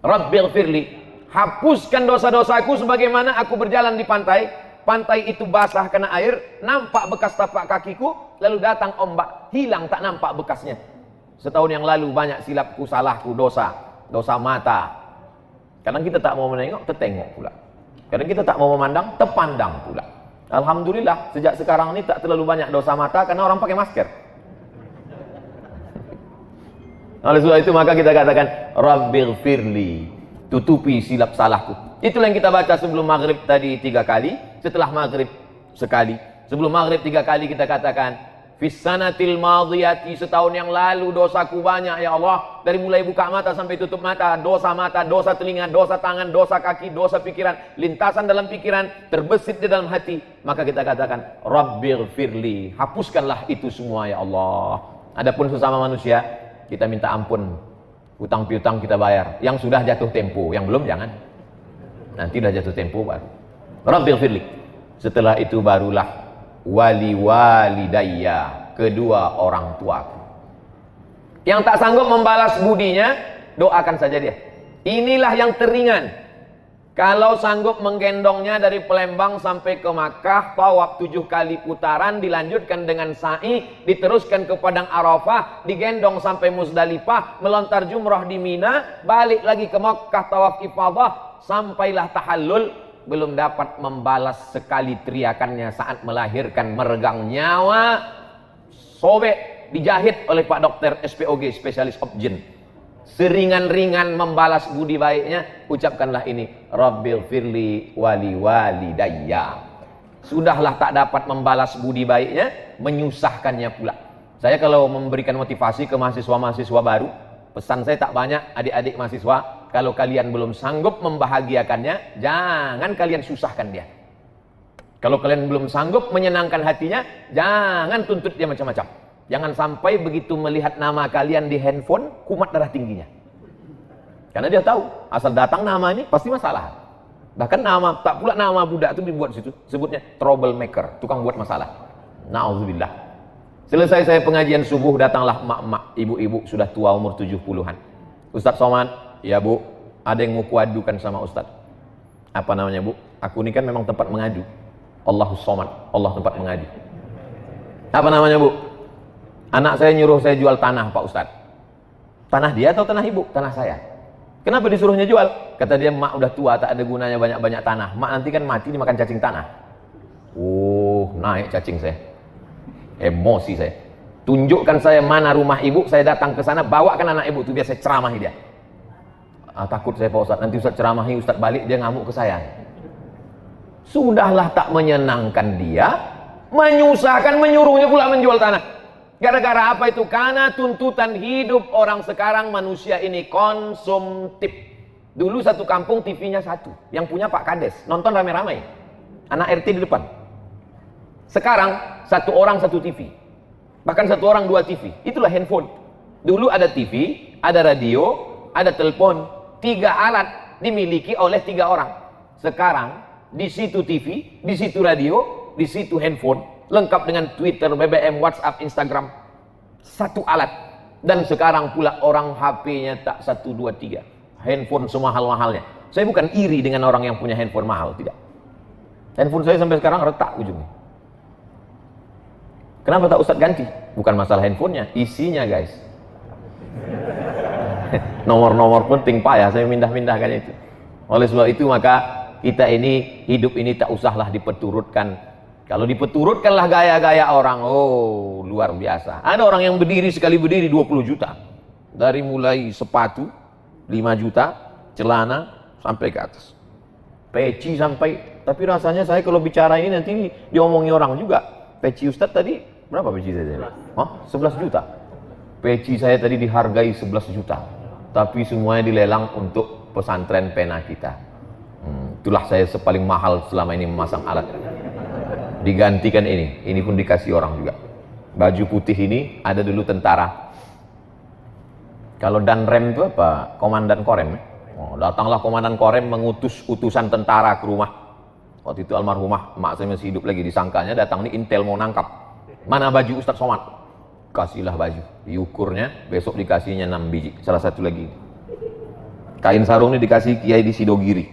Rabbighfirli, hapuskan dosa-dosaku sebagaimana aku berjalan di pantai. Pantai itu basah kena air, nampak bekas tapak kakiku, lalu datang ombak, hilang tak nampak bekasnya. Setahun yang lalu banyak silapku, salahku, dosa mata. Kadang kita tak mau menengok, tertengok pula. Kadang kita tak mau memandang, terpandang pula. Alhamdulillah, sejak sekarang ini tak terlalu banyak dosa mata karena orang pakai masker. Oleh sebab itu maka kita katakan Rabbighfirli, tutupi silap salahku. Itulah yang kita baca sebelum maghrib tadi 3 kali, setelah maghrib sekali. Sebelum maghrib 3 kali kita katakan Fissanatil madhiyati, setahun yang lalu dosaku banyak ya Allah. Dari mulai buka mata sampai tutup mata, dosa telinga, dosa tangan, dosa kaki, dosa pikiran, lintasan dalam pikiran, terbesit di dalam hati. Maka kita katakan Rabbighfirli, hapuskanlah itu semua ya Allah. Adapun sesama manusia, kita minta ampun, hutang piutang kita bayar. Yang sudah jatuh tempo, yang belum jangan. Nanti dah jatuh tempo baru. Rabbighfirli. Setelah itu barulah wali walidayya, kedua orang tuaku. Yang tak sanggup membalas budinya, doakan saja dia. Inilah yang teringan. Kalau sanggup menggendongnya dari Palembang sampai ke Makkah, tawaf 7 kali putaran, dilanjutkan dengan sa'i, diteruskan ke Padang Arafah, digendong sampai Muzdalifah, melontar jumrah di Mina, balik lagi ke Makkah, tawaf ifadah, sampailah tahallul, belum dapat membalas sekali teriakannya saat melahirkan, meregang nyawa, sobek, dijahit oleh Pak Dokter SPOG, spesialis objin. Seringan-ringan membalas budi baiknya, ucapkanlah ini, Rabbighfirli wali walidayya. Sudahlah tak dapat membalas budi baiknya, menyusahkannya pula. Saya kalau memberikan motivasi ke mahasiswa-mahasiswa baru, pesan saya tak banyak, adik-adik mahasiswa, kalau kalian belum sanggup membahagiakannya, jangan kalian susahkan dia. Kalau kalian belum sanggup menyenangkan hatinya, jangan tuntut dia macam-macam. Jangan sampai begitu melihat nama kalian di handphone, kumat darah tingginya. Karena dia tahu, asal datang nama ini pasti masalah. Bahkan nama, tak pula nama budak itu dibuat situ, sebutnya troublemaker, tukang buat masalah. Na'udzubillah. Selesai saya pengajian subuh, datanglah mak-mak, ibu-ibu sudah tua umur 70-an. Ustaz Somad, ya Bu, ada yang mau kuadukan sama Ustaz. Apa namanya Bu? Aku ini kan memang tempat mengadu. Allahus Somad, Allah tempat mengadu. Apa namanya Bu? Anak saya nyuruh saya jual tanah Pak Ustaz. Tanah dia atau tanah ibu? Tanah saya. Kenapa disuruhnya jual? Kata dia, mak udah tua, tak ada gunanya banyak-banyak tanah. Mak nanti kan mati dimakan cacing tanah. Oh, naik cacing saya. Emosi saya. Tunjukkan saya mana rumah ibu, saya datang ke sana, bawakan anak ibu itu biar saya ceramahi dia. Takut saya Pak Ustaz, nanti Ustaz ceramahi, Ustaz balik dia ngamuk ke saya. Sudahlah tak menyenangkan dia, menyusahkan, menyuruhnya pula menjual tanah. Gara-gara apa itu? Karena tuntutan hidup orang sekarang, manusia ini konsumtif. Dulu satu kampung TV-nya satu, yang punya Pak Kades, nonton rame-rame, anak RT di depan. Sekarang satu orang satu TV, bahkan satu orang 2 TV. Itulah handphone. Dulu ada TV, ada radio, ada telepon, 3 alat dimiliki oleh 3 orang. Sekarang di situ TV, di situ radio, di situ handphone, lengkap dengan Twitter, BBM, WhatsApp, Instagram, satu alat. Dan sekarang pula orang HP-nya tak 1, 2, 3, handphone semahal-mahalnya. Saya bukan iri dengan orang yang punya handphone mahal, tidak. Handphone saya sampai sekarang retak ujungnya. Kenapa tak Ustaz ganti? Bukan masalah handphonenya, isinya guys. Nomor-nomor penting payah saya mindah-mindahkan itu. Oleh sebab itu maka kita ini, hidup ini tak usahlah dipeturutkan. Kalau dipeturutkanlah gaya-gaya orang, oh luar biasa. Ada orang yang berdiri, sekali berdiri 20 juta. Dari mulai sepatu 5 juta, celana sampai ke atas. Peci sampai, tapi rasanya saya kalau bicara ini nanti diomongi orang juga. Peci Ustadz tadi, berapa peci saya? 11 juta. Peci saya tadi dihargai 11 juta. Tapi semuanya dilelang untuk pesantren pena kita. Itulah saya paling mahal selama ini memasang alat. Digantikan ini pun dikasih orang juga. Baju putih ini ada dulu tentara. Kalau Danrem itu apa? Komandan Korem. Datanglah komandan Korem mengutus utusan tentara ke rumah. Waktu itu almarhumah mak saya masih hidup lagi, disangkanya datang nih intel mau nangkap. Mana baju Ustaz Somad? Kasihlah baju. Diukurnya, besok dikasihnya 6 biji. Salah satu lagi. Kain sarung ini dikasih Kiai di Sidogiri.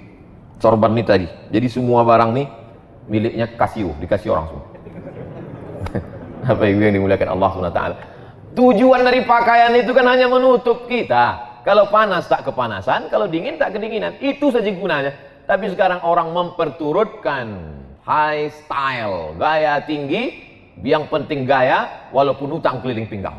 Sorban ini tadi. Jadi semua barang nih miliknya Casio, dikasih orang semua. Apa yang dimuliakan Allah SWT. Tujuan dari pakaian itu kan hanya menutup kita. Kalau panas tak kepanasan, kalau dingin tak kedinginan. Itu saja gunanya. Tapi sekarang orang memperturutkan high style, gaya tinggi, yang penting gaya, walaupun utang keliling pinggang.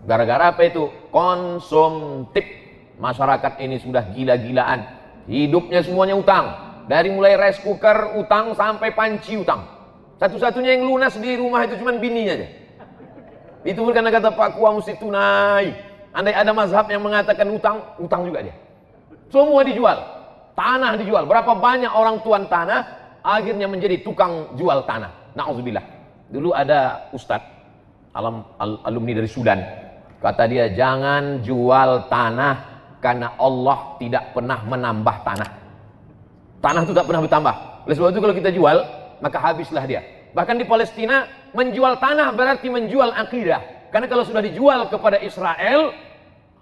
Gara-gara apa itu? Konsumtif. Masyarakat ini sudah gila-gilaan. Hidupnya semuanya utang. Dari mulai rice cooker utang sampai panci utang. Satu-satunya yang lunas di rumah itu cuma bininya aja. Itu karena kata Pak Kua mesti tunai. Andai ada mazhab yang mengatakan utang, utang juga dia. Semua dijual. Tanah dijual. Berapa banyak orang tuan tanah akhirnya menjadi tukang jual tanah. Na'udzubillah. Dulu ada ustadz alumni dari Sudan. Kata dia, jangan jual tanah karena Allah tidak pernah menambah tanah. Tanah itu tak pernah bertambah. Oleh sebab itu kalau kita jual, maka habislah dia. Bahkan di Palestina, menjual tanah berarti menjual akidah. Karena kalau sudah dijual kepada Israel,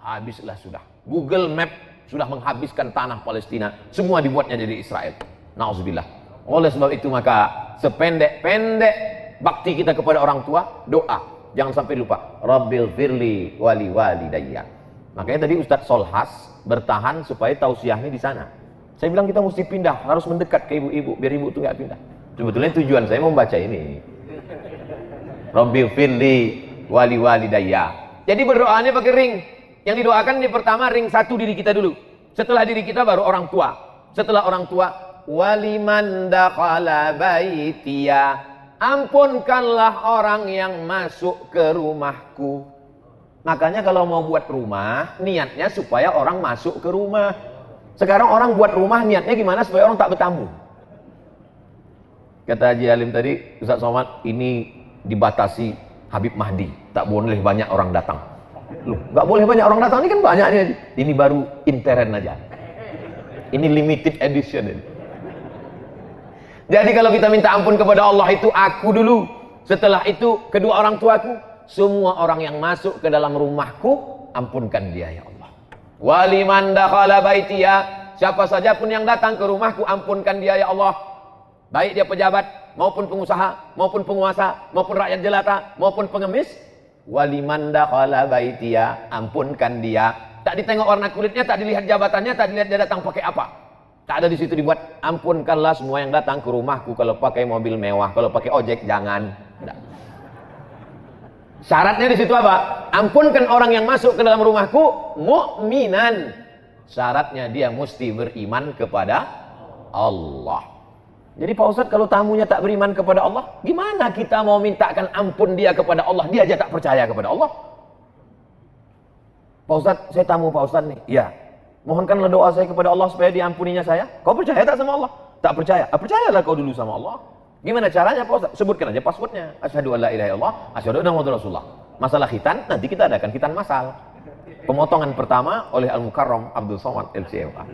habislah sudah. Google Map sudah menghabiskan tanah Palestina. Semua dibuatnya dari Israel. Na'udzubillah. Oleh sebab itu maka sependek-pendek bakti kita kepada orang tua, doa. Jangan sampai lupa. Rabbil firli wali walidayya. Makanya tadi Ustadz Solhas bertahan supaya tausiahnya di sana. Saya bilang kita mesti pindah, harus mendekat ke ibu-ibu biar ibu itu nggak pindah. Sebetulnya tujuan saya membaca ini. Rabbil firli wali walidayya. Jadi berdoanya pakai ring. Yang didoakan ini pertama ring satu diri kita dulu. Setelah diri kita baru orang tua. Setelah orang tua, waliman dakhala baitiya. Ampunkanlah orang yang masuk ke rumahku. Makanya kalau mau buat rumah, niatnya supaya orang masuk ke rumah. Sekarang orang buat rumah niatnya gimana supaya orang tak bertamu. Kata Haji Alim tadi, Ustaz Somad, ini dibatasi Habib Mahdi. Tak boleh banyak orang datang. Loh, nggak boleh banyak orang datang, ini kan banyak nih. Ini baru intern aja. Ini limited edition. Jadi kalau kita minta ampun kepada Allah itu aku dulu. Setelah itu kedua orang tuaku. Semua orang yang masuk ke dalam rumahku, ampunkan dia ya Allah. Waliman dakhala baitiya. Siapa saja pun yang datang ke rumahku, ampunkan dia ya Allah. Baik dia pejabat, maupun pengusaha, maupun penguasa, maupun rakyat jelata, maupun pengemis. Waliman dakhala baitiya. Ampunkan dia. Tak ditengok warna kulitnya, tak dilihat jabatannya, tak dilihat dia datang pakai apa. Tak ada di situ dibuat. Ampunkanlah semua yang datang ke rumahku. Kalau pakai mobil mewah, kalau pakai ojek jangan. Tidak. Syaratnya di situ apa? Ampunkan orang yang masuk ke dalam rumahku mukminan. Syaratnya dia mesti beriman kepada Allah. Jadi Pak Ustadz kalau tamunya tak beriman kepada Allah, gimana kita mau mintakan ampun dia kepada Allah? Dia aja tak percaya kepada Allah. Pak Ustadz, saya tamu Pak Ustadz nih. Iya. Mohonkanlah doa saya kepada Allah supaya diampuninya saya. Kau percaya tak sama Allah? Tak percaya. Percayalah kau dulu sama Allah. Gimana caranya Pak Ustaz? Sebutkan aja passwordnya. Asyhadu an la ilaha illallah, asyhadu anna muhammadar rasulullah. Masalah khitan, nanti kita adakan khitan masal. Pemotongan pertama oleh Al-Mukarram Abdul Somad LCMA.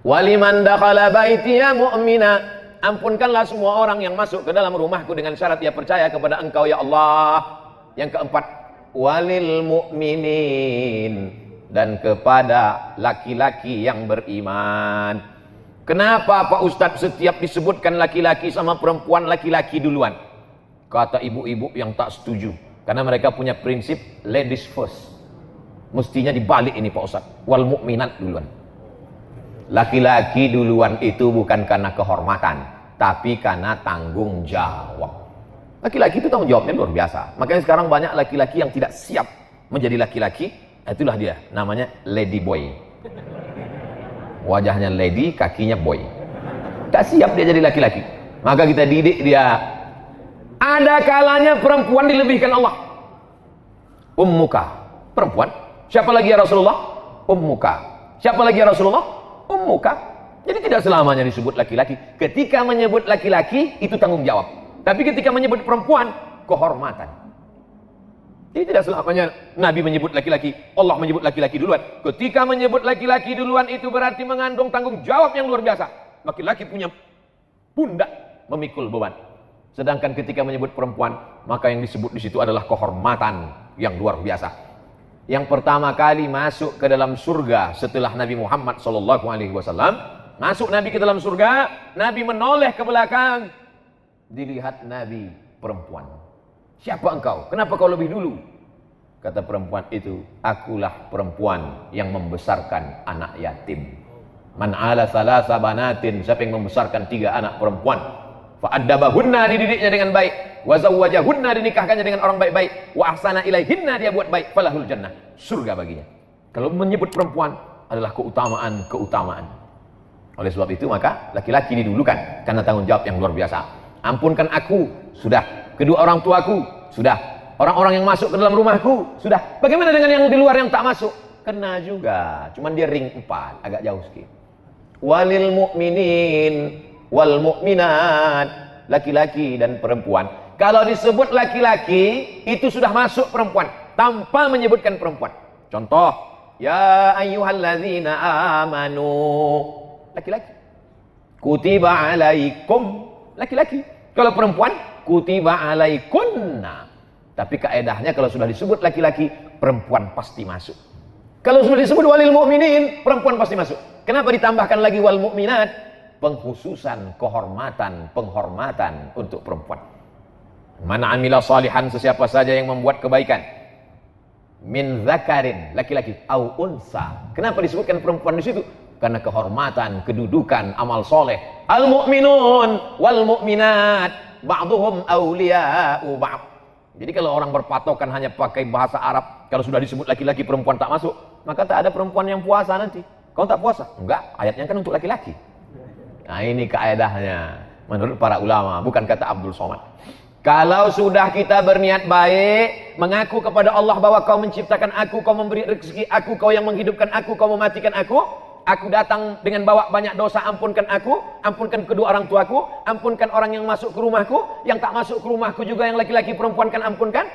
Waliman dakhala baitiya mu'mina. Ampunkanlah semua orang yang masuk ke dalam rumahku dengan syarat dia percaya kepada Engkau ya Allah. Yang keempat, walil mu'minin. Dan kepada laki-laki yang beriman. Kenapa Pak Ustadz setiap disebutkan laki-laki sama perempuan, laki-laki duluan? Kata ibu-ibu yang tak setuju. Karena mereka punya prinsip ladies first. Mestinya dibalik ini Pak Ustadz. Wal mu'minat duluan. Laki-laki duluan itu bukan karena kehormatan. Tapi karena tanggung jawab. Laki-laki itu tanggung jawabnya luar biasa. Makanya sekarang banyak laki-laki yang tidak siap menjadi laki-laki. Itulah dia. Namanya lady boy. Wajahnya lady, kakinya boy. Tak siap dia jadi laki-laki. Maka kita didik dia. Ada kalanya perempuan dilebihkan Allah. Ummuka. Perempuan. Siapa lagi ya Rasulullah? Ummuka. Siapa lagi ya Rasulullah? Ummuka. Jadi tidak selamanya disebut laki-laki. Ketika menyebut laki-laki, itu tanggung jawab. Tapi ketika menyebut perempuan, kehormatan. Jadi tidak selamanya Nabi menyebut laki-laki, Allah menyebut laki-laki duluan. Ketika menyebut laki-laki duluan itu berarti mengandung tanggung jawab yang luar biasa. Laki-laki punya pundak memikul beban. Sedangkan ketika menyebut perempuan, maka yang disebut di situ adalah kehormatan yang luar biasa. yang pertama kali masuk ke dalam surga setelah Nabi Muhammad SAW. Masuk Nabi ke dalam surga, Nabi menoleh ke belakang, dilihat Nabi perempuan. Siapa engkau? Kenapa kau lebih dulu? Kata perempuan itu, akulah perempuan yang membesarkan anak yatim. Man ala salasa banatin, siapa yang membesarkan 3 anak perempuan, fa'addabahunna, dididiknya dengan baik, wa zawwajahunna, dinikahkannya dengan orang baik-baik, wa ahsana ilaihinna, dia buat baik, falahul jannah, surga baginya. Kalau menyebut perempuan adalah keutamaan. Oleh sebab itu maka laki-laki didulukan karena tanggung jawab yang luar biasa. Ampunkan aku, sudah. Kedua orang tuaku, sudah. Orang-orang yang masuk ke dalam rumahku, sudah. Bagaimana dengan yang di luar yang tak masuk? Kena juga, cuman dia ring 4, agak jauh sedikit. Walil mu'minin wal mu'minat, laki-laki dan perempuan. Kalau disebut laki-laki, itu sudah masuk perempuan tanpa menyebutkan perempuan. Contoh, ya ayyuhalladzina amanu, laki-laki. Kutiba alaikum, laki-laki. Kalau perempuan, kutiba alaikunna. Tapi kaedahnya kalau sudah disebut laki-laki, perempuan pasti masuk. Kalau sudah disebut walil mu'minin, perempuan pasti masuk. Kenapa ditambahkan lagi wal mu'minat? Pengkhususan, kehormatan, penghormatan untuk perempuan. Man amila salihan, sesiapa saja yang membuat kebaikan, min zakarin, laki-laki, au unsa. Kenapa disebutkan perempuan di situ? Karena kehormatan, kedudukan, amal soleh. Al mu'minun wal mu'minat ba'duhum awliya'u ba'd. Jadi kalau orang berpatokan hanya pakai bahasa Arab, kalau sudah disebut laki-laki perempuan tak masuk, maka tak ada perempuan yang puasa nanti. Kau tak puasa? Enggak, ayatnya kan untuk laki-laki. Nah ini kaedahnya menurut para ulama, bukan kata Abdul Somad. Kalau sudah kita berniat baik, mengaku kepada Allah bahwa kau menciptakan aku, kau memberi rezeki aku, kau yang menghidupkan aku, kau mematikan aku datang dengan bawa banyak dosa, ampunkan aku, ampunkan kedua orang tuaku, ampunkan orang yang masuk ke rumahku, yang tak masuk ke rumahku juga, yang laki-laki perempuan kan ampunkan.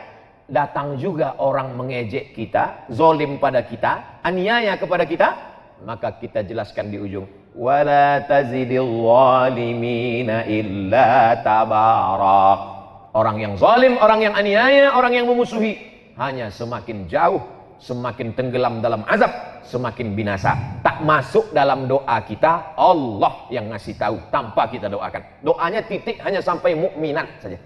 Datang juga orang mengejek kita, zolim pada kita, aniaya kepada kita, maka kita jelaskan di ujung, wala tazidil zalimina illa tabara. Orang yang zalim, orang yang aniaya, orang yang memusuhi hanya semakin jauh, semakin tenggelam dalam azab, semakin binasa. Tak masuk dalam doa kita, Allah yang ngasih tahu tanpa kita doakan. Doanya titik hanya sampai mukminat saja.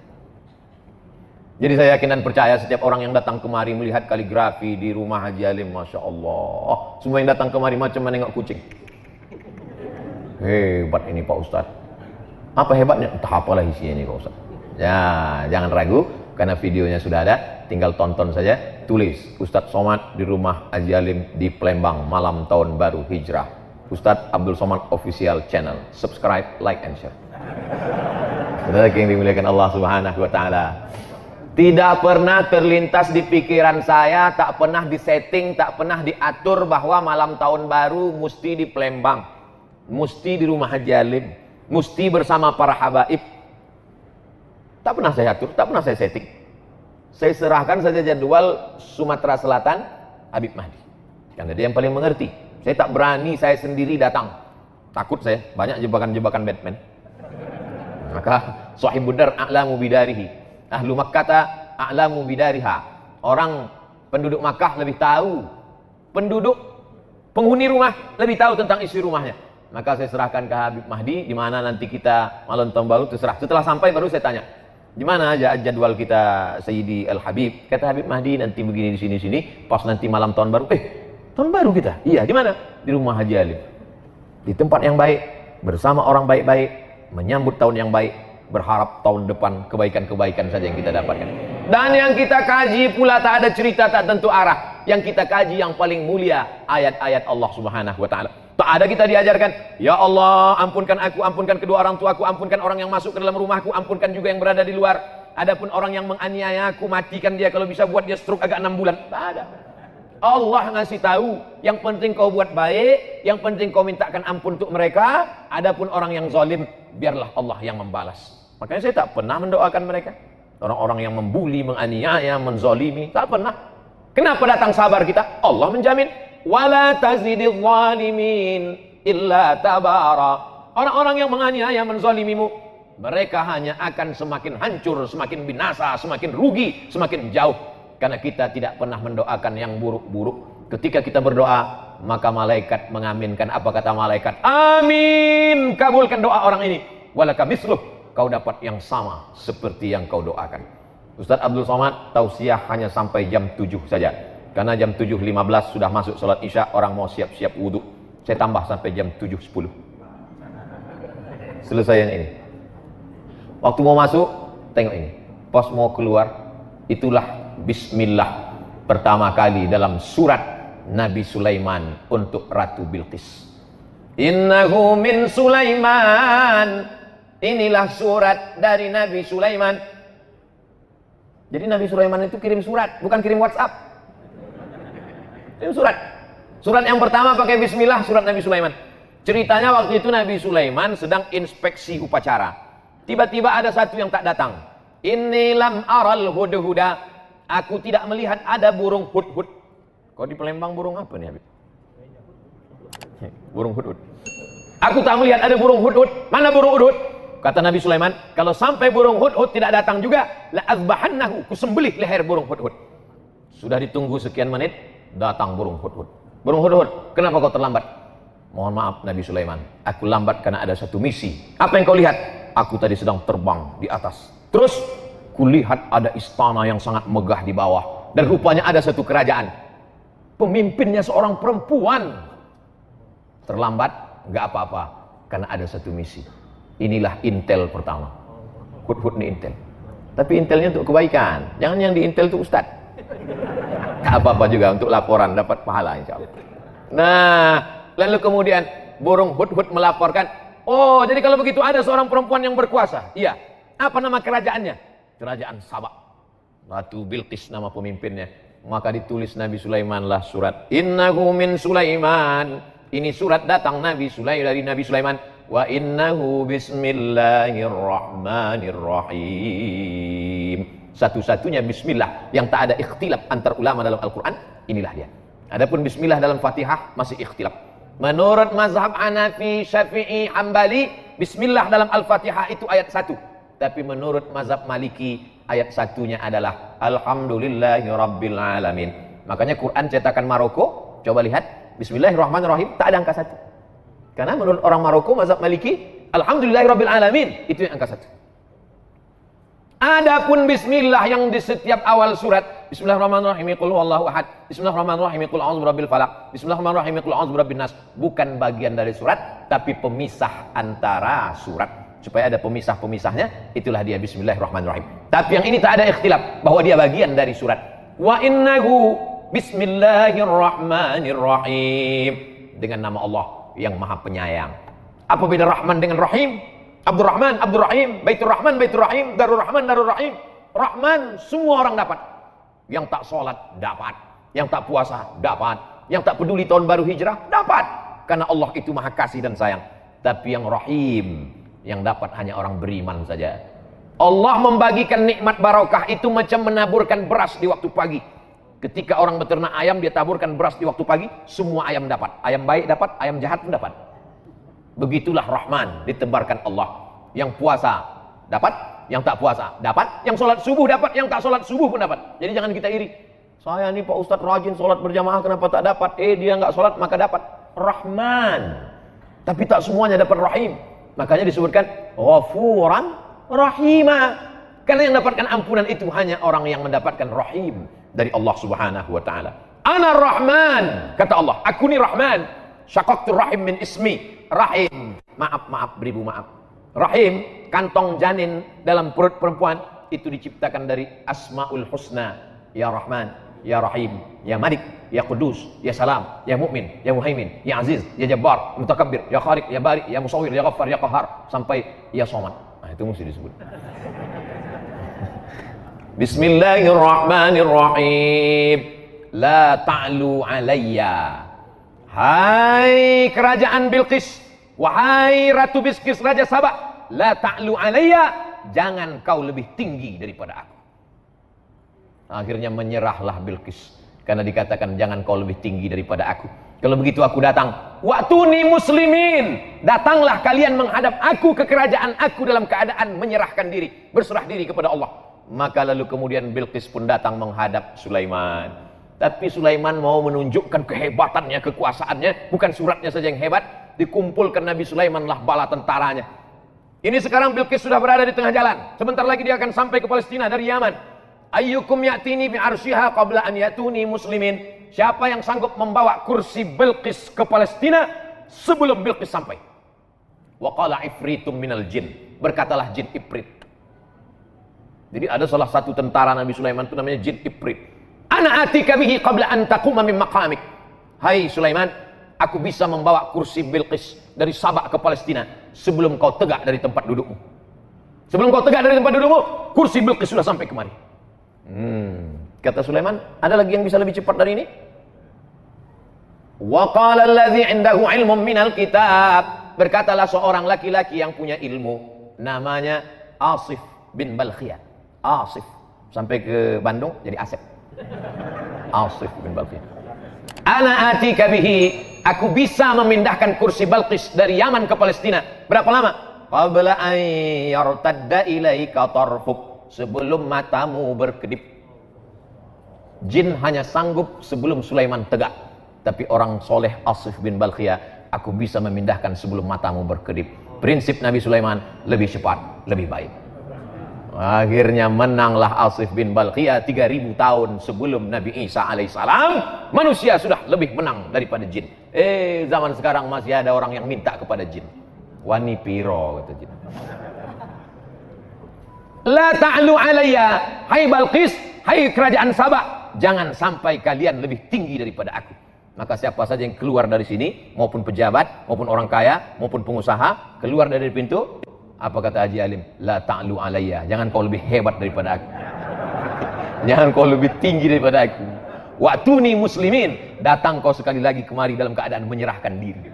Jadi saya yakin dan percaya setiap orang yang datang kemari melihat kaligrafi di rumah Haji Alim, Masya Allah, semua yang datang kemari macam menengok kucing. Hebat ini Pak Ustadz. Apa hebatnya? Entah apalah isinya ini Pak Ustadz. Ya, jangan ragu, karena videonya sudah ada, tinggal tonton saja. Tulis Ustadz Somad di rumah Haji Alim di Palembang malam tahun baru hijrah. Ustadz Abdul Somad official channel. Subscribe, like and share. Saudara yang dimuliakan Allah Subhanahu wa taala. Tidak pernah terlintas di pikiran saya, tak pernah disetting, tak pernah diatur bahwa malam tahun baru mesti di Palembang, mesti di rumah Haji Alim, mesti bersama para habaib. Tak pernah saya atur, tak pernah saya setting. Saya serahkan saja jadwal Sumatera Selatan Habib Mahdi, karena dia yang paling mengerti. Saya tak berani saya sendiri datang, takut saya banyak jebakan-jebakan Batman. Maka Sahibud Dar a'lamu bidarihi, ahlu Makkah a'lamu bidariha. Orang penduduk Makkah lebih tahu, penduduk penghuni rumah lebih tahu tentang isi rumahnya. Maka saya serahkan ke Habib Mahdi, di mana nanti kita malam tahun baru terserah. Setelah sampai baru saya tanya, di mana aja jadwal kita Sayyidi Al Habib? Kata Habib Mahdi nanti begini di sini. Pas nanti malam tahun baru, tahun baru kita? Iya, di mana? Di rumah Haji Alim. Di tempat yang baik, bersama orang baik-baik, menyambut tahun yang baik, berharap tahun depan kebaikan-kebaikan saja yang kita dapatkan. Dan yang kita kaji pula tak ada cerita, tak tentu arah. Yang kita kaji yang paling mulia ayat-ayat Allah Subhanahu wa taala. Tak ada kita diajarkan, ya Allah ampunkan aku, ampunkan kedua orang tuaku, ampunkan orang yang masuk ke dalam rumahku, ampunkan juga yang berada di luar. Adapun orang yang menganiaya aku, matikan dia, kalau bisa buat dia stroke agak 6 bulan. Tak ada. Allah ngasih tahu, yang penting kau buat baik, yang penting kau mintakan ampun untuk mereka. Adapun orang yang zalim, biarlah Allah yang membalas. Makanya saya tak pernah mendoakan mereka. Orang-orang yang membuli, menganiaya, menzalimi, tak pernah. Kenapa datang sabar kita? Allah menjamin. Wala tazidil zalimin illa tabara. Orang-orang yang menganiaya, menzalimimu, mereka hanya akan semakin hancur, semakin binasa, semakin rugi, semakin jauh. Karena kita tidak pernah mendoakan yang buruk-buruk. Ketika kita berdoa, maka malaikat mengaminkan. Apa kata malaikat? Amin, kabulkan doa orang ini. Walaka misluh, kau dapat yang sama seperti yang kau doakan. Ustaz Abdul Somad tausiah hanya sampai jam 7 saja. Karena jam 7.15 sudah masuk sholat isya, orang mau siap-siap wudhu. Saya tambah sampai jam 7.10. Selesai yang ini. Waktu mau masuk, tengok ini. Pas mau keluar, itulah bismillah pertama kali dalam surat Nabi Sulaiman untuk Ratu Bilqis. Innahu min Sulaiman. Inilah surat dari Nabi Sulaiman. Jadi Nabi Sulaiman itu kirim surat, bukan kirim WhatsApp. Kirim surat. Surat yang pertama pakai bismillah, surat Nabi Sulaiman. Ceritanya waktu itu Nabi Sulaiman sedang inspeksi upacara. Tiba-tiba ada satu yang tak datang. Inni lam aral hudhuda. Aku tidak melihat ada burung hudhud. Kau di Palembang burung apa nih Habib? Burung hudhud. Aku tak melihat ada burung hudhud. Mana burung hudhud? Kata Nabi Sulaiman, kalau sampai burung hudhud tidak datang juga, la azbahannahu, kusembelih leher burung hudhud. Sudah ditunggu sekian menit, datang burung hudhud. Burung hudhud, kenapa kau terlambat? Mohon maaf Nabi Sulaiman, aku lambat karena ada satu misi. Apa yang kau lihat? Aku tadi sedang terbang di atas. Terus kulihat ada istana yang sangat megah di bawah. Dan rupanya ada satu kerajaan. Pemimpinnya seorang perempuan. Terlambat, nggak apa-apa. Karena ada satu misi. Inilah intel pertama. Hudhud ini intel. Tapi intelnya untuk kebaikan. Jangan yang di intel itu ustad. Nggak apa-apa juga untuk laporan, dapat pahala insya Allah. Nah, lalu kemudian burung hudhud melaporkan. Oh, jadi kalau begitu ada seorang perempuan yang berkuasa. Iya. Apa nama kerajaannya? Kerajaan Sabak. Ratu Bilqis nama pemimpinnya. Maka ditulis Nabi Sulaimanlah surat. Innahu min Sulaiman. Ini surat datang Nabi Sulaiman dari Nabi Sulaiman. Wa innahu bismillahirrahmanirrahim. Satu-satunya bismillah yang tak ada ikhtilaf antar ulama dalam Al-Quran. Inilah dia. Adapun bismillah dalam Fatihah masih ikhtilaf. Menurut mazhab Hanafi, Syafi'i, Hambali, bismillah dalam Al-Fatihah itu ayat 1. Tapi menurut mazhab Maliki, ayat satunya adalah Alhamdulillahi Rabbil Alamin. Makanya Quran cetakan Maroko, coba lihat, Bismillahirrahmanirrahim, tak ada angka 1. Karena menurut orang Maroko, mazhab Maliki, Alhamdulillahi Rabbil Alamin, itu yang angka 1. Adapun bismillah yang di setiap awal surat, Bismillahirrahmanirrahim, qul huwallahu ahad, Bismillahirrahmanirrahim, qul a'udzu birabbil falaq, Bismillahirrahmanirrahim, qul a'udzu birabbin nas, bukan bagian dari surat, tapi pemisah antara surat. Supaya ada pemisah-pemisahnya, itulah dia Bismillahirrahmanirrahim. Tapi yang ini tak ada ikhtilaf bahwa dia bagian dari surat. Wa innahu Bismillahirrahmanirrahim, dengan nama Allah yang Maha Penyayang. Apa beda Rahman dengan Rahim? Abdurrahman, Abdurrahim, Baitur Rahman, Baitur Rahim, Darur Rahman, Darur Rahim. Rahman semua orang dapat. Yang tak sholat dapat, yang tak puasa dapat, yang tak peduli tahun baru hijrah dapat. Karena Allah itu Maha Kasih dan Sayang. Tapi yang Rahim, yang dapat hanya orang beriman saja. Allah membagikan nikmat barokah itu macam menaburkan beras di waktu pagi. Ketika orang beternak ayam, dia taburkan beras di waktu pagi, semua ayam dapat. Ayam baik dapat, ayam jahat pun dapat. Begitulah Rahman ditebarkan Allah. Yang puasa dapat, yang tak puasa dapat, yang sholat subuh dapat, yang tak sholat subuh pun dapat. Jadi jangan kita iri. Saya nih Pak Ustadz rajin sholat berjamaah, kenapa tak dapat? Dia nggak sholat maka dapat. Rahman. Tapi tak semuanya dapat Rahim. Makanya disebutkan Ghafuran Rahima. Karena yang dapatkan ampunan itu hanya orang yang mendapatkan Rahim dari Allah Subhanahu wa taala. Ana Rahman, kata Allah, aku ni Rahman. Syaqaqtur rahim min ismi. Rahim, maaf beribu maaf. Rahim, kantong janin dalam perut perempuan itu diciptakan dari Asmaul Husna. Ya Rahman, Ya Rahim, Ya Malik, Ya Qudus, Ya Salam, Ya Mu'min, Ya Muhaimin, Ya Aziz, Ya Jabbar, Mutakabbir, Ya Khaliq, Ya Bari, Ya Musawwir, Ya Ghaffar, Ya Qahhar, sampai Ya Somad. Nah, itu mesti disebut. Bismillahirrahmanirrahim. La ta'lu alayya. Hai kerajaan Bilqis, wahai Ratu Bilqis, Raja Sabak, la ta'lu alayya, jangan kau lebih tinggi daripada aku. Akhirnya menyerahlah Bilqis karena dikatakan jangan kau lebih tinggi daripada aku. Kalau begitu aku datang. Wa'tuni muslimin, datanglah kalian menghadap aku ke kerajaan aku dalam keadaan menyerahkan diri, berserah diri kepada Allah. Maka lalu kemudian Bilqis pun datang menghadap Sulaiman. Tapi Sulaiman mau menunjukkan kehebatannya, kekuasaannya. Bukan suratnya saja yang hebat, dikumpulkan Nabi Sulaiman lah bala tentaranya. Ini sekarang Bilqis sudah berada di tengah jalan. Sebentar lagi dia akan sampai ke Palestina dari Yaman. Ayyukum ya'tini bi'arsyiha qabla an yatuni muslimin. Siapa yang sanggup membawa kursi Bilqis ke Palestina sebelum Bilqis sampai? Wa qala ifritum minal jin. Berkatalah jin Ifrit. Jadi ada salah satu tentara Nabi Sulaiman itu namanya jin Ifrit. Ana atika bihi qabla an taquma min maqamik. Hai Sulaiman, aku bisa membawa kursi Bilqis dari Sabak ke Palestina sebelum kau tegak dari tempat dudukmu. Sebelum kau tegak dari tempat dudukmu, kursi Bilqis sudah sampai kemari. Kata Sulaiman, ada lagi yang bisa lebih cepat dari ini? Wa qala allazi 'indahu 'ilmun minal kitab. Berkatalah seorang laki-laki yang punya ilmu, namanya Asif bin Balkhiyah. Asif sampai ke Bandung jadi Asep. Asif bin Balkhiyah. Ana atika bihi, aku bisa memindahkan kursi Balqis dari Yaman ke Palestina. Berapa lama? Qabla an yartadda ilaika tarfuk, sebelum matamu berkedip. Jin hanya sanggup sebelum Sulaiman tegak. Tapi orang soleh Asif bin Balkhiyah, aku bisa memindahkan sebelum matamu berkedip. Prinsip Nabi Sulaiman lebih cepat, lebih baik. Akhirnya menanglah Asif bin Balkhiyah 3000 tahun sebelum Nabi Isa alaihissalam. Manusia sudah lebih menang daripada jin. Zaman sekarang masih ada orang yang minta kepada jin. Wani piro kata jin. La ta'lu alayya, hai Balqis, hai kerajaan Sabak, jangan sampai kalian lebih tinggi daripada aku. Maka siapa saja yang keluar dari sini, maupun pejabat, maupun orang kaya, maupun pengusaha, keluar dari pintu, apa kata Haji Alim? La ta'lu alayya, jangan kau lebih hebat daripada aku. Jangan kau lebih tinggi daripada aku. Wa'tuni muslimin, datang kau sekali lagi kemari dalam keadaan menyerahkan diri.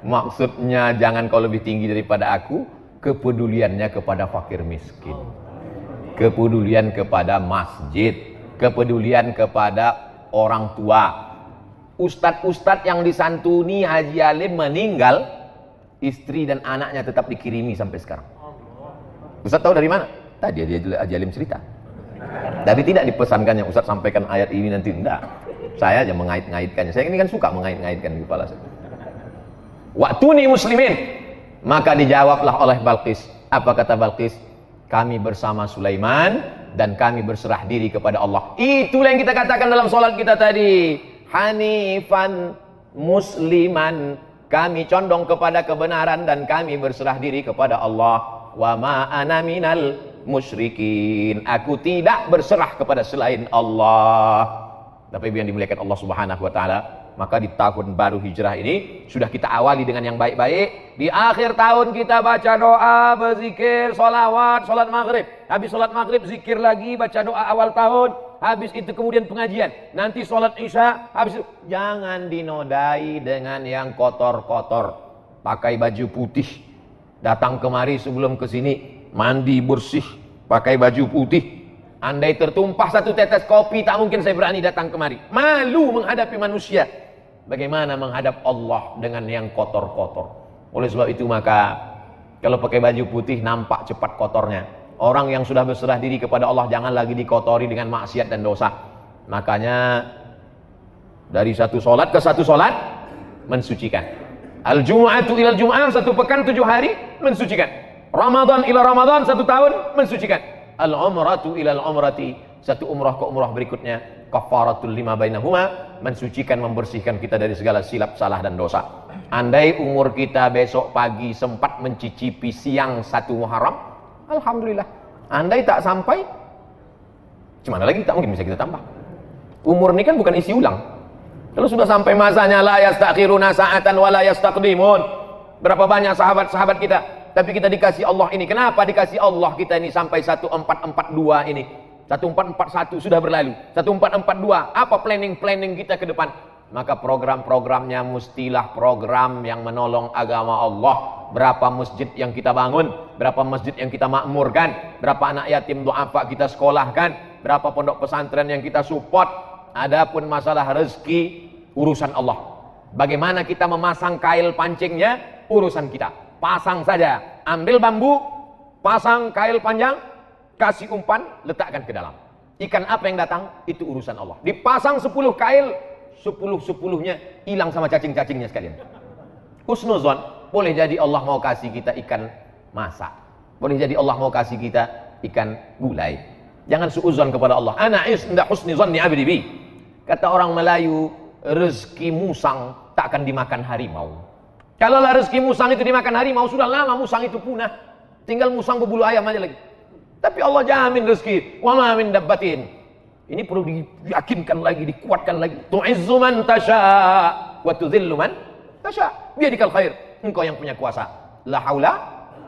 Maksudnya jangan kau lebih tinggi daripada aku, kepeduliannya kepada fakir miskin, kepedulian kepada masjid, kepedulian kepada orang tua. Ustadz-ustadz yang disantuni Haji Alim meninggal, istri dan anaknya tetap dikirimi sampai sekarang. Ustadz tahu dari mana? Tadi Haji Alim cerita. Tapi tidak dipesankannya Ustadz sampaikan ayat ini nanti, enggak. Saya aja mengait-ngaitkannya. Saya ini kan suka mengait-ngaitkan di kepala saya. Wa'tuni muslimin. Maka dijawablah oleh Balqis. Apa kata Balqis? Kami bersama Sulaiman dan kami berserah diri kepada Allah. Itulah yang kita katakan dalam sholat kita tadi. Hanifan musliman. Kami condong kepada kebenaran dan kami berserah diri kepada Allah. Wa ma ana minal musyrikin. Aku tidak berserah kepada selain Allah. Tapi yang dimuliakan Allah Subhanahu wa taala, maka di tahun baru hijrah ini sudah kita awali dengan yang baik-baik. Di akhir tahun kita baca doa, berzikir, sholawat, sholat maghrib. Habis sholat maghrib zikir lagi, baca doa awal tahun. Habis itu kemudian pengajian. Nanti sholat isya. Habis itu jangan dinodai dengan yang kotor-kotor. Pakai baju putih. Datang kemari sebelum kesini mandi bersih. Pakai baju putih. Andai tertumpah satu tetes kopi, tak mungkin saya berani datang kemari. Malu menghadapi manusia. Bagaimana menghadap Allah dengan yang kotor-kotor. Oleh sebab itu maka kalau pakai baju putih nampak cepat kotornya. Orang yang sudah berserah diri kepada Allah jangan lagi dikotori dengan maksiat dan dosa. Makanya dari satu solat ke satu solat mensucikan. Al-Jum'atu ilal Jum'ah, satu pekan 7 hari mensucikan. Ramadan ila Ramadan, 1 tahun mensucikan. Al-Umratu ilal Umrati, satu umrah ke umrah berikutnya. Kafaratul lima bainahuma, mensucikan, membersihkan kita dari segala silap, salah dan dosa. Andai umur kita besok pagi sempat mencicipi siang 1 Muharram, alhamdulillah. Andai tak sampai, gimana lagi, tak mungkin bisa kita tambah. Umur ini kan bukan isi ulang. Kalau sudah sampai masanya la yastakhiruna sa'atan wa la yastaqdimun. Berapa banyak sahabat-sahabat kita, tapi kita dikasih Allah ini. Kenapa dikasih Allah kita ini sampai 1442 ini? 1441 sudah berlalu. 1442, apa planning kita ke depan? Maka program-programnya mestilah program yang menolong agama Allah. Berapa masjid yang kita bangun, berapa masjid yang kita makmurkan, berapa anak yatim du'afa kita sekolahkan, berapa pondok pesantren yang kita support. Adapun masalah rezeki, urusan Allah. Bagaimana kita memasang kail pancingnya, urusan kita. Pasang saja, ambil bambu, pasang kail panjang, kasih umpan, letakkan ke dalam. Ikan apa yang datang, itu urusan Allah. Dipasang 10 kail, 10-10-nya hilang sama cacing-cacingnya sekalian. Husnuzon, boleh jadi Allah mau kasih kita ikan masak. Boleh jadi Allah mau kasih kita ikan gulai. Jangan suuzon kepada Allah. Ana inda husni zanni abdi bi. Kata orang Melayu, rezeki musang tak akan dimakan harimau. Kalau rezeki musang itu dimakan harimau, sudah lama musang itu punah. Tinggal musang berbulu ayam aja lagi. Tapi Allah jamin rezeki. Wa ma min dabbatin. Ini perlu diyakinkan lagi, dikuatkan lagi. Tu'izzu man tasha wa tudhillu man tasha. Biadikal khair. Engkau yang punya kuasa. La haula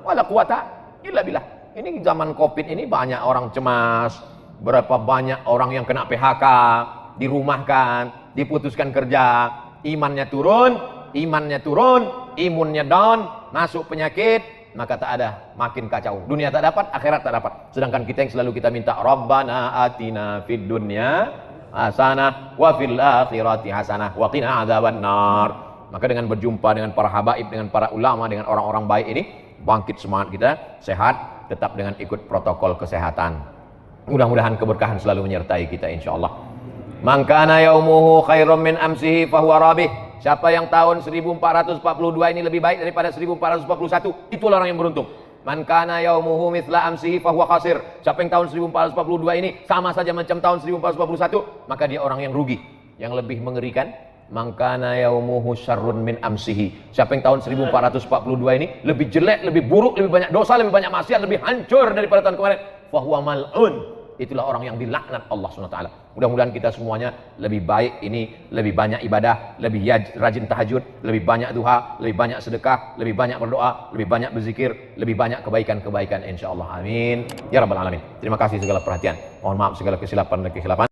wala quwata illa billah. Ini zaman Covid ini banyak orang cemas. Berapa banyak orang yang kena PHK, dirumahkan, diputuskan kerja, imannya turun, imunnya down, masuk penyakit, maka tak ada, makin kacau. Dunia tak dapat, akhirat tak dapat. Sedangkan kita yang selalu kita minta, Rabbana atina fid dunya hasanah wa fil akhirati hasanah wa qina adzabannar. Maka dengan berjumpa dengan para habaib, dengan para ulama, dengan orang-orang baik ini, bangkit semangat kita, sehat, tetap dengan ikut protokol kesehatan. Mudah-mudahan keberkahan selalu menyertai kita insyaallah. Man kana yaumuhu khairum min amsihi fahuwa rabih. Siapa yang tahun 1442 ini lebih baik daripada 1441, itulah orang yang beruntung. Man kana yaumuhu mithla amsihi fahuwa khasir. Siapa yang tahun 1442 ini sama saja macam tahun 1441, maka dia orang yang rugi. Yang lebih mengerikan, man kana yaumuhu syarrun min amsihi. Siapa yang tahun 1442 ini lebih jelek, lebih buruk, lebih banyak dosa, lebih banyak maksiat, lebih hancur daripada tahun kemarin, fahuwa mal'un. Itulah orang yang dilaknat Allah SWT. Mudah-mudahan kita semuanya lebih baik ini, lebih banyak ibadah, lebih rajin tahajud, lebih banyak duha, lebih banyak sedekah, lebih banyak berdoa, lebih banyak berzikir, lebih banyak kebaikan-kebaikan insyaallah. Amin ya rabbal alamin. Terima kasih segala perhatian. Mohon maaf segala kesilapan dan kekhilapan.